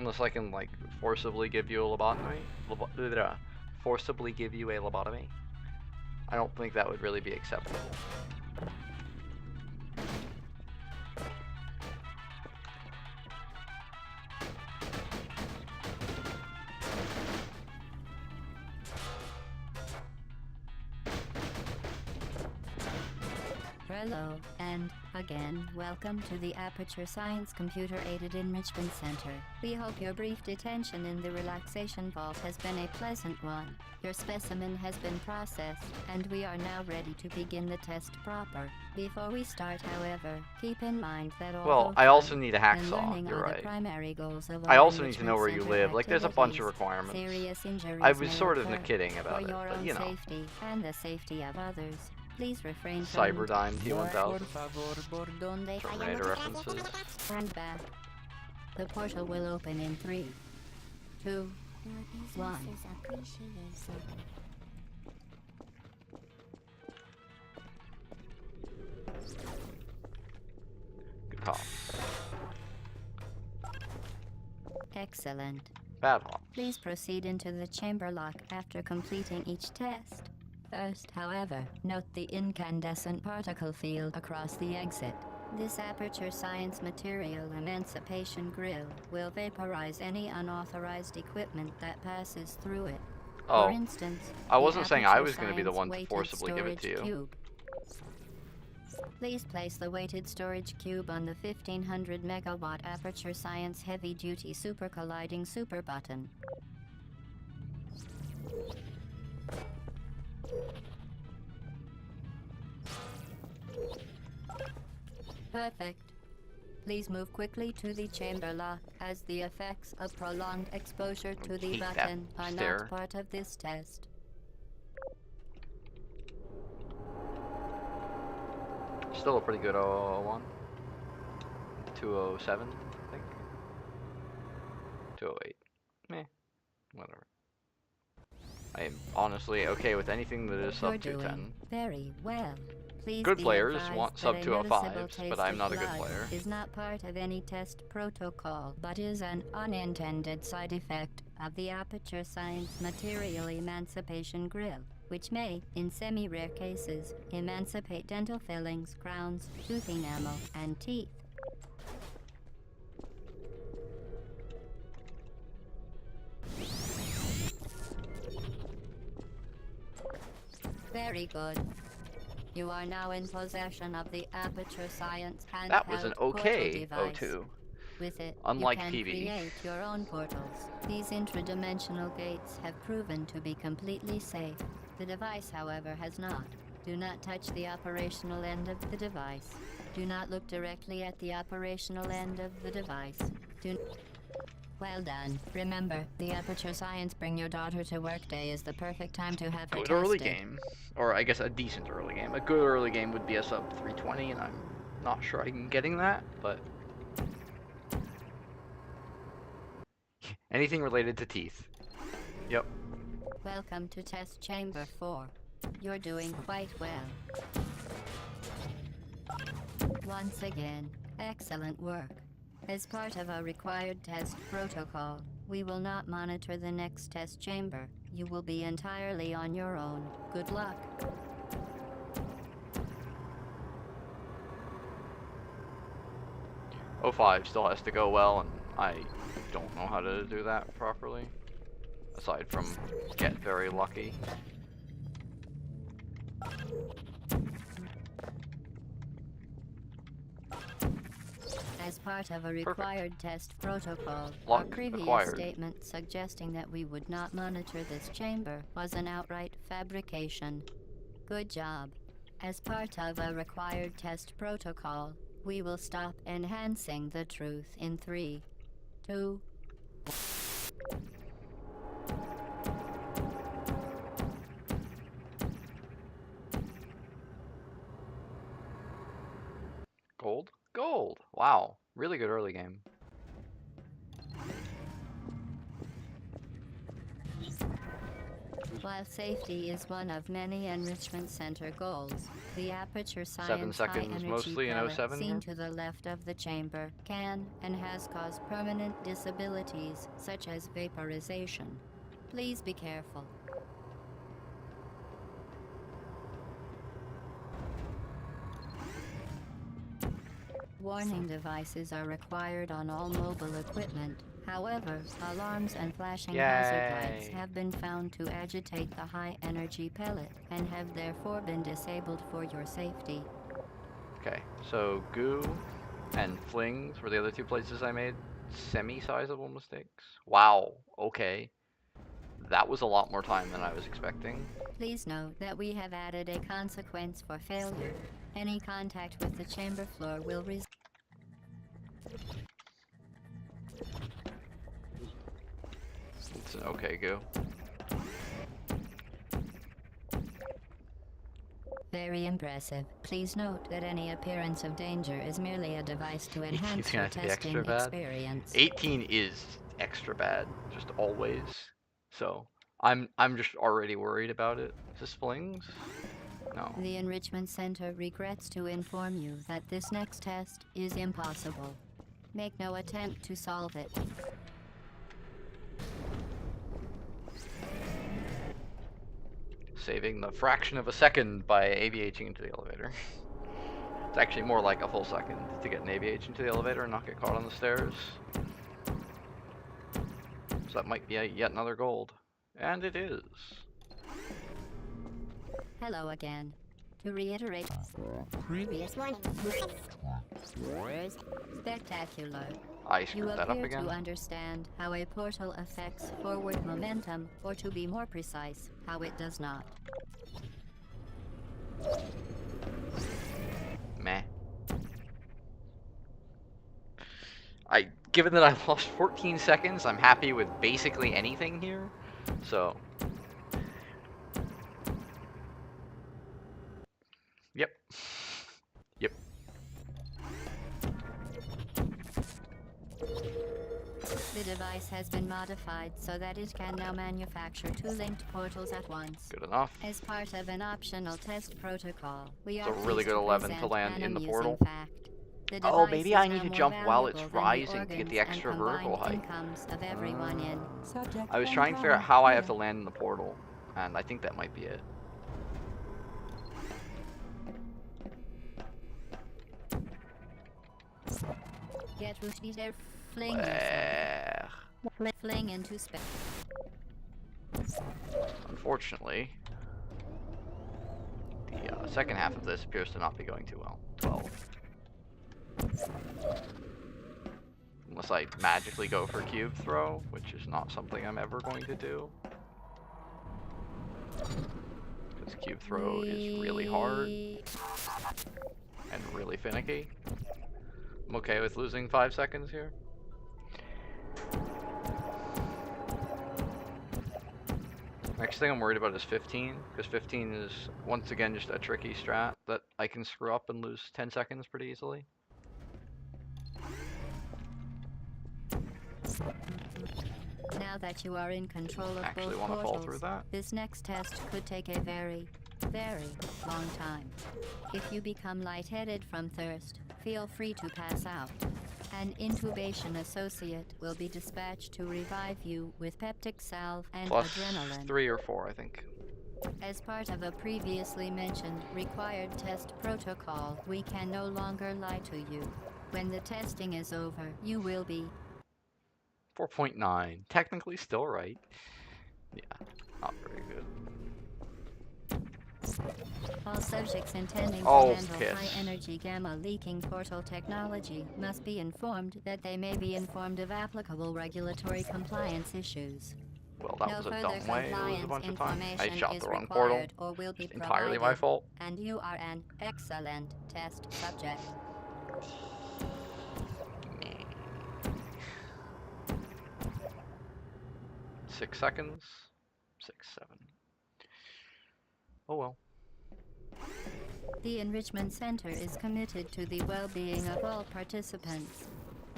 Unless I can, like, forcibly give you a lobotomy. Forcibly give you a lobotomy. I don't think that would really be acceptable. Hello, and, again, welcome to the Aperture Science Computer Aided Enrichment Center. We hope your brief detention in the relaxation vault has been a pleasant one. Your specimen has been processed, and we are now ready to begin the test proper. Before we start, however, keep in mind that Well, I also need a hacksaw, you're right. I also need to know where you live. Like, there's a bunch of requirements. I was sort of kidding about it, but you know. Safety and the safety of others. Please refrain from Cyberdyne T1000. Terminator references. And back. The portal will open in 3, 2, 1. Good call. Excellent. Bad call. Please proceed into the chamber lock after completing each test. First, however, note the incandescent particle field across the exit. This Aperture Science Material Emancipation Grill will vaporize any unauthorized equipment that passes through it. Oh, For instance, I wasn't saying I was going to be the one to forcibly give it to you. Cube. Please place the weighted storage cube on the 1500 megawatt Aperture Science Heavy Duty Super Colliding Super button. Perfect. Please move quickly to the chamber lock, as the effects of prolonged exposure to the button are not part of this test. Still a pretty good 001. 207, I think. 208. Meh. Whatever. I am honestly okay with anything that is sub 210. Very well. Please good players want sub 205s, but I'm not a good player. Is not part of any test protocol, but is an unintended side effect of the Aperture Science Material Emancipation Grill, which may, in semi-rare cases, emancipate dental fillings, crowns, tooth enamel, and teeth. Very good. You are now in possession of the Aperture Science handheld That was an okay device. O2. With it, unlike you can PB. create your own portals. These intradimensional gates have proven to be completely safe. The device, however, has not. Do not touch the operational end of the device. Do not look directly at the operational end of the device. Well done. Remember, the Aperture Science Bring Your Daughter to Work Day is the perfect time to have her Good tested. early game. Or I guess a decent early game. A good early game would be a sub 320, and I'm not sure I'm getting that, but... anything related to teeth. Yep. Welcome to Test Chamber 4. You're doing quite well. Once again, excellent work. As part of our required test protocol, we will not monitor the next test chamber. You will be entirely on your own. Good luck. O5 still has to go well, and I don't know how to do that properly. Aside from get very lucky. As part of a required test protocol, Lock our previous acquired. statement suggesting that we would not monitor this chamber was an outright fabrication. Good job. As part of a required test protocol, we will stop enhancing the truth in 3, 2, Gold? Gold! Wow. Really good early game. While safety is one of many enrichment center goals, the aperture 7 science seconds high-energy mostly in pellet 07 seen here. to the left of the chamber can and has caused permanent disabilities such as vaporization. Please be careful. Warning devices are required on all mobile equipment. However, alarms and flashing hazard lights have been found to agitate the high-energy pellet and have therefore been disabled for your safety. Okay, so goo and flings were the other two places I made semi-sizable mistakes. Wow, okay. That was a lot more time than I was expecting. Please note that we have added a consequence for failure. Any contact with the chamber floor will result. It's an okay goo. Very impressive. Please note that any appearance of danger is merely a device to enhance your testing experience. 18 is extra bad, just always. So I'm just already worried about it. Is this flings? No. The Enrichment Center regrets to inform you that this next test is impossible. Make no attempt to solve it. Saving the fraction of a second by AVHing into the elevator. It's actually more like a full second to get an AVH into the elevator and not get caught on the stairs. So that might be yet another gold. And it is. Hello again. To reiterate, previous one. Spectacular. I screwed that up You again. appear to understand how a portal affects forward momentum, or to be more precise, how it does not. Meh. Given that I lost 14 seconds, I'm happy with basically anything here. So. Yep. Yep. The device has been modified so that it can now manufacture two linked portals at once. Good enough. As part of an optional test protocol, we It's are a really good 11 to land in the portal. Fact. Oh, maybe I need to jump while it's rising to get the extra vertical height. Of everyone in. I was trying to figure out how I have to land in the portal, and I think that might be it. Get there, fling fling into space. Unfortunately, the second half of this appears to not be going too well. 12. Unless I magically go for cube throw, which is not something I'm ever going to do. Because cube throw is really hard and really finicky. I'm okay with losing 5 seconds here. Next thing I'm worried about is 15, because 15 is, once again, just a tricky strat that I can screw up and lose 10 seconds pretty easily. Now that you are in control of Actually both want to fall portals, through that. this next test could take a very, very long time. If you become lightheaded from thirst, feel free to pass out. An intubation associate will be dispatched to revive you with peptic salve and Plus adrenaline. 3 or 4, I think. As part of a previously mentioned required test protocol, we can no longer lie to you. When the testing is over, you will be 4.9. Technically still right. Yeah, not very good. All subjects intending to handle high-energy gamma-leaking portal technology must be informed that they may be informed of applicable regulatory compliance issues. Well, that was a dumb way to lose a bunch of time. I shot the wrong portal. It's entirely my fault. And you are an excellent test subject. 6 seconds. 6, 7. Oh well. The Enrichment Center is committed to the well-being of all participants.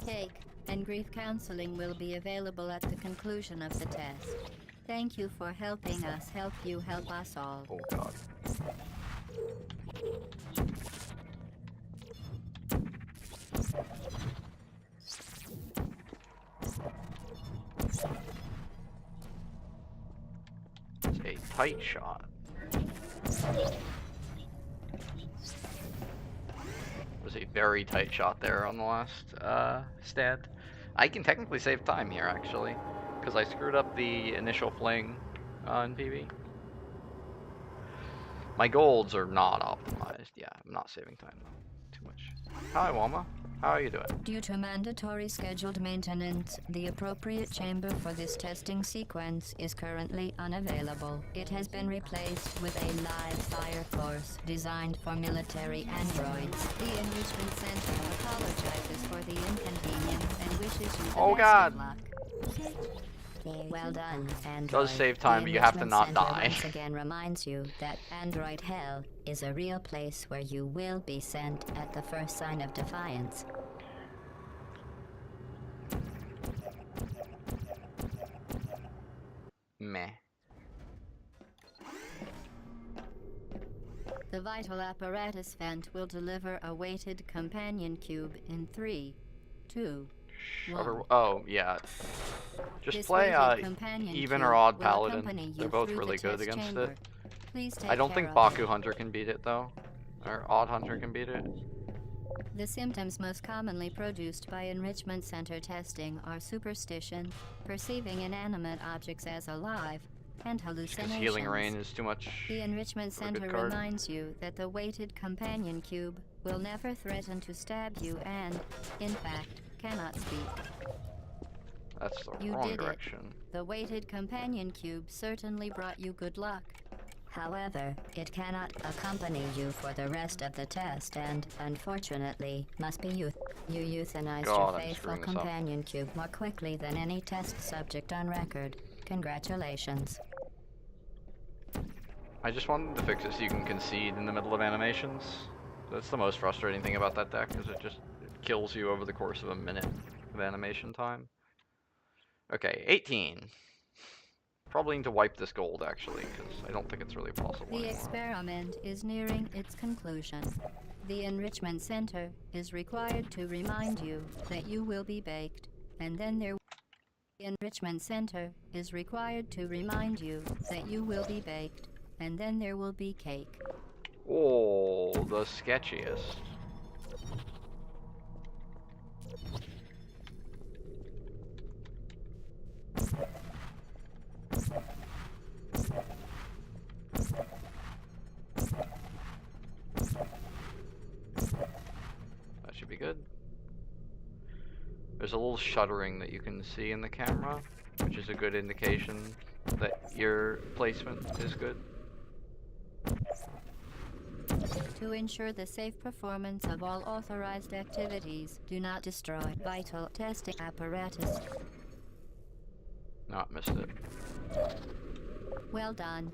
Cake and grief counseling will be available at the conclusion of the test. Thank you for helping us help you help us all. Oh god. It's a tight shot. Was a very tight shot there on the last stand. I can technically save time here actually, because I screwed up the initial fling in PB. My golds are not optimized. Yeah, I'm not saving time though. Too much. Hi, Walma. How are you doing? Due to mandatory scheduled maintenance, the appropriate chamber for this testing sequence is currently unavailable. It has been replaced with a live fire course designed for military androids. The Enrichment Center apologizes for the inconvenience and wishes you the Oh, best God. of luck. Well done, Android. Does save time, The but you have to Enrichment not Center die. once again reminds you that Android Hell is a real place where you will be sent at the first sign of defiance. Meh. The vital apparatus vent will deliver a weighted companion cube in 3, 2, 1. Oh, yeah. Just This play weighted companion even cube or odd will paladin. accompany you They're both through the really good test against chamber. it. Please take I don't care think of Baku it. Hunter can beat it though. Or Odd Hunter can beat it. The symptoms most commonly produced by Enrichment Center testing are superstition, perceiving inanimate objects as alive, and Because hallucinations. Healing Rain is too much. The Enrichment for a good Center card. reminds you that the weighted companion cube will never threaten to stab you and, in fact, cannot speak. That's the You wrong did it. direction. The weighted companion cube certainly brought you good luck. However, it cannot accompany you for the rest of the test and, unfortunately, must be you. You euthanized God, your I'm faithful screwing this up. companion cube more quickly than any test subject on record. Congratulations. I just wanted to fix it so you can concede in the middle of animations. That's the most frustrating thing about that deck, is it kills you over the course of a minute of animation time. Okay, 18. Probably need to wipe this gold actually, because I don't think it's really possible The anymore. experiment is nearing its conclusion. The Enrichment Center is required to remind you that you will be baked, and then there. The Enrichment Center is required to remind you that you will be baked, and then there will be cake. Oh, the sketchiest. That should be good. There's a little shuddering that you can see in the camera, which is a good indication that your placement is good. To ensure the safe performance of all authorized activities, do not destroy vital testing apparatus. Not missed it. Well done.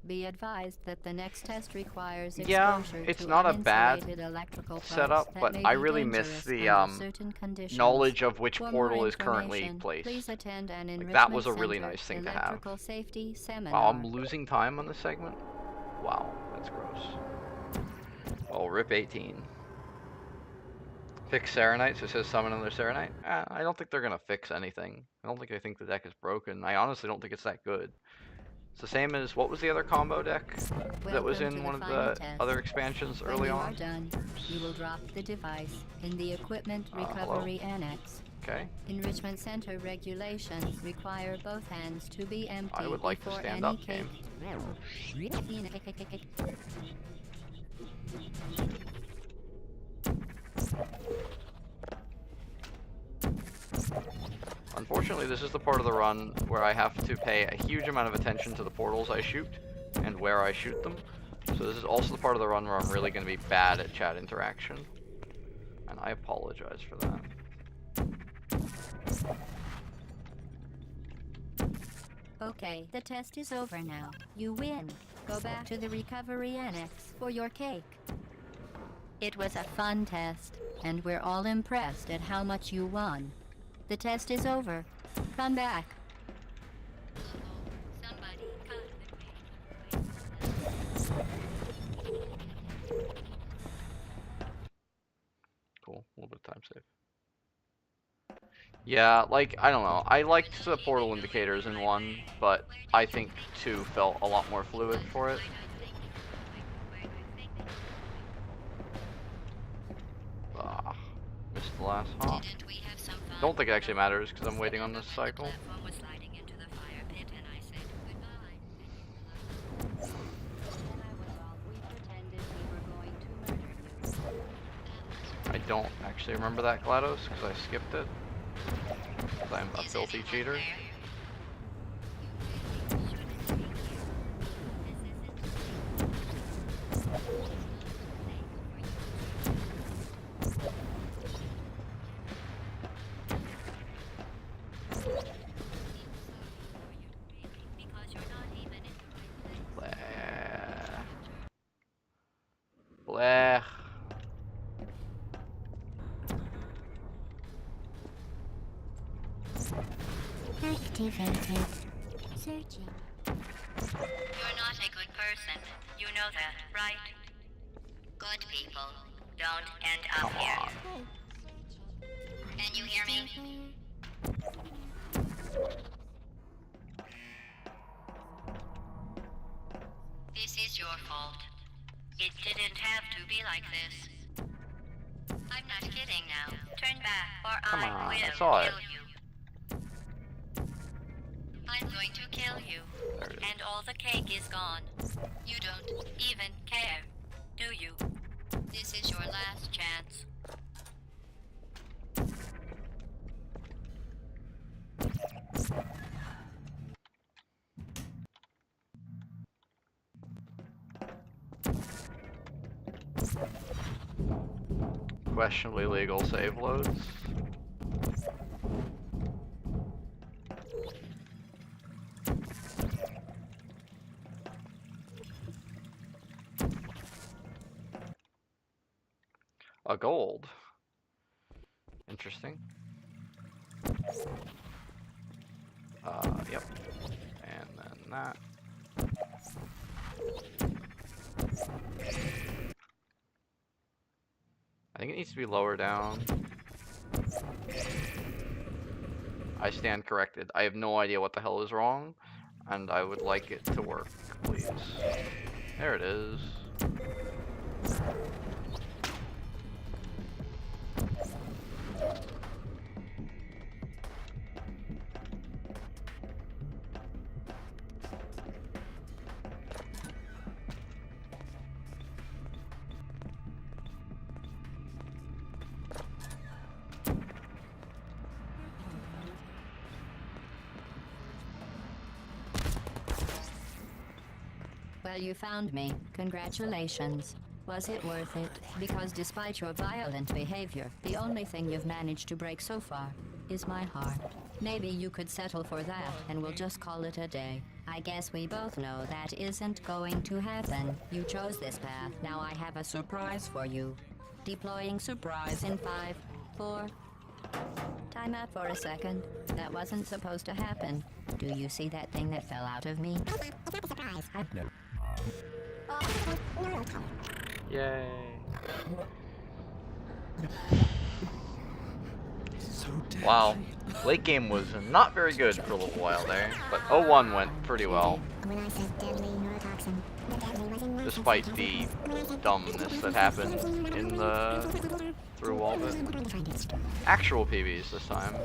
Be advised that the next test requires Yeah, exposure it's to not a bad uninsulated electrical plugs setup, that but may I be really miss dangerous the under certain conditions. knowledge of which For portal more is currently information, placed. Please attend an Like, Enrichment that was a really Center nice thing to have. electrical safety seminar. Wow, I'm losing time on this segment? Wow, that's gross. Oh, rip 18. Fix Serenite, so it says summon another Serenite. I don't think they're gonna fix anything. I don't think they think the deck is broken. I honestly don't think it's that good. It's the same as, what was the other combo deck that was Welcome in to one of final the test. other expansions When early you on? are done, you will drop the device in the Equipment Hello. Recovery Annex. Okay. Enrichment Center regulations require both hands to be empty I would like to before stand any up, game. Unfortunately, this is the part of the run where I have to pay a huge amount of attention to the portals I shoot and where I shoot them. So this is also the part of the run where I'm really going to be bad at chat interaction. And I apologize for that. Okay, the test is over now. You win. Go back to the Recovery Annex for your cake. It was a fun test, and we're all impressed at how much you won. The test is over. Come back. Yeah, like, I don't know. I liked the portal indicators in 1, but I think 2 felt a lot more fluid for it. Ah, missed the last hop. Don't think it actually matters because I'm waiting on this cycle. I don't actually remember that GLaDOS because I skipped it. Because I'm a filthy cheater. Blech. Blech. Activated. Searching. You're not a good person. You know that, right? Good people don't end up Come here. on. Can you hear me? This is your fault. It didn't have to be like this. I'm not kidding now. Turn back or Come I on, will I saw it. kill you. I'm going to kill you. There it is. And all the cake is gone. You don't even care, do you? This is your last chance. Questionably legal save loads. A gold. Interesting. Yep. And then that. I think it needs to be lower down. I stand corrected. I have no idea what the hell is wrong, and I would like it to work, please. There it is. Well, you found me. Congratulations. Was it worth it? Because despite your violent behavior, the only thing you've managed to break so far is my heart. Maybe you could settle for that, and we'll just call it a day. I guess we both know that isn't going to happen. You chose this path. Now I have a surprise for you. Deploying surprise in 5, 4... Time out for a second. That wasn't supposed to happen. Do you see that thing that fell out of me? It's not a surprise. I've never... Yay. Wow. Late game was not very good for a little while there, but 01 went pretty well. Despite the dumbness that happened in the through all of it. Actual PBs this time.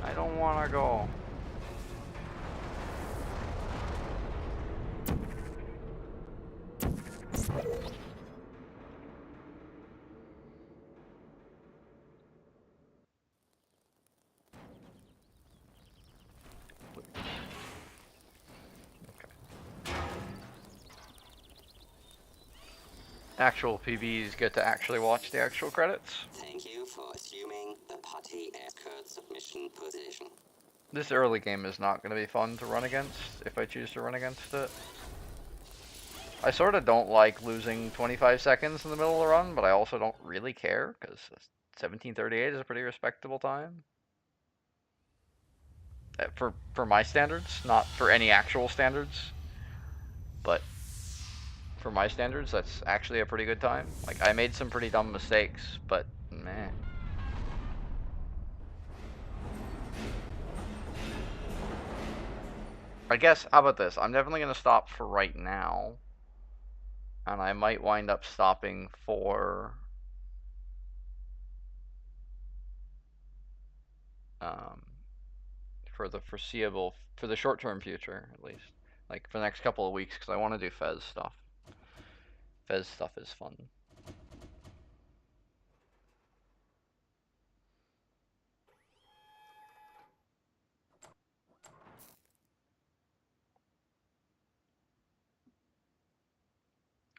I don't wanna go. Actual PBs get to actually watch the actual credits. Thank you for assuming the putty escort submission position. This early game is not going to be fun to run against if I choose to run against it. I sort of don't like losing 25 seconds in the middle of the run, but I also don't really care because 17:38 is a pretty respectable time. For my standards, not for any actual standards, but for my standards, that's actually a pretty good time. Like, I made some pretty dumb mistakes, but meh. I guess, how about this? I'm definitely going to stop for right now. And I might wind up stopping um, for the foreseeable, for the short-term future, at least. Like, for the next couple of weeks, because I want to do Fez stuff. Fez stuff is fun.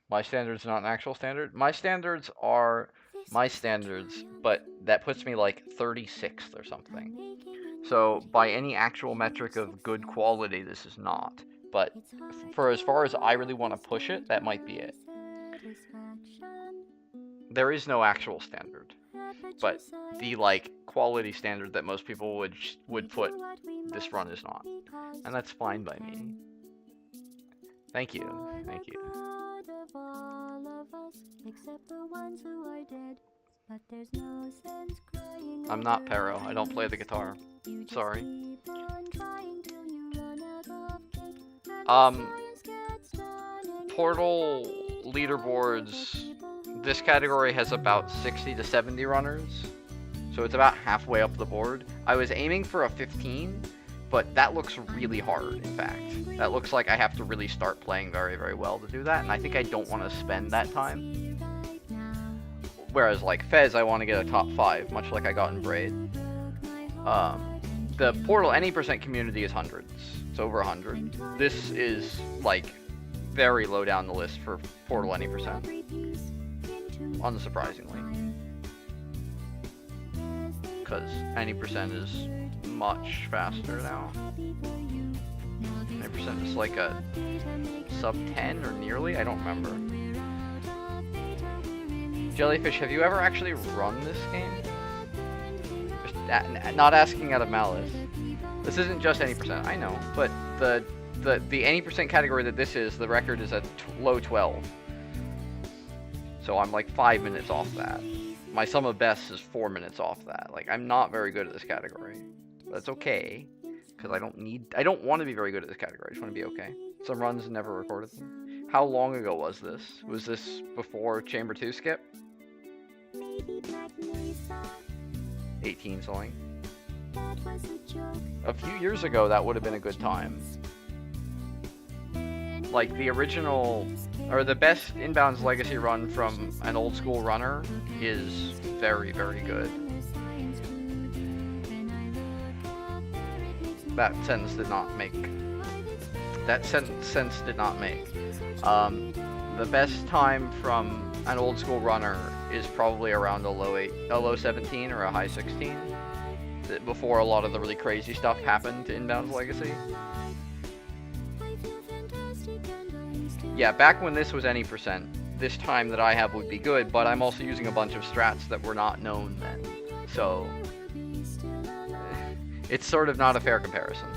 My standard's not an actual standard. My standards are my standards, but that puts me like 36th or something. So by any actual metric of good quality, this is not. But for as far as I really want to push it, that might be it. There is no actual standard, but the like quality standard that most people would put this run is not, and that's fine by me. Thank you, thank you. I'm not Pero. I don't play the guitar. Sorry. Portal leaderboards. This category has about 60 to 70 runners, so it's about halfway up the board. I was aiming for a 15, but that looks really hard, in fact. That looks like I have to really start playing very, very well to do that, and I think I don't want to spend that time. Whereas, like, Fez, I want to get a top 5, much like I got in Braid. The Portal any percent community is hundreds. It's over 100. This is, like, very low down the list for Portal any percent. Unsurprisingly. Because any percent is much faster now. 90% is like a sub 10 or nearly? I don't remember. Jellyfish, have you ever actually run this game? Just not asking out of malice. This isn't just any percent, I know, but the any percent category that this is, the record is at low 12. So I'm like 5 minutes off that. My sum of bests is 4 minutes off that. Like, I'm not very good at this category. But that's okay. Because I don't want to be very good at this category. I just want to be okay. Some runs never recorded them. How long ago was this? Was this before Chamber 2 skip? 18 something. A few years ago, that would have been a good time. Like, the original, or the best Inbound's Legacy run from an old school runner is very, very good. That sentence did not make. Sense did not make. The best time from an old school runner is probably around a low 17 or a high 16. Before a lot of the really crazy stuff happened to Inbound's Legacy. Yeah, back when this was any percent, this time that I have would be good, but I'm also using a bunch of strats that were not known then. So, it's sort of not a fair comparison.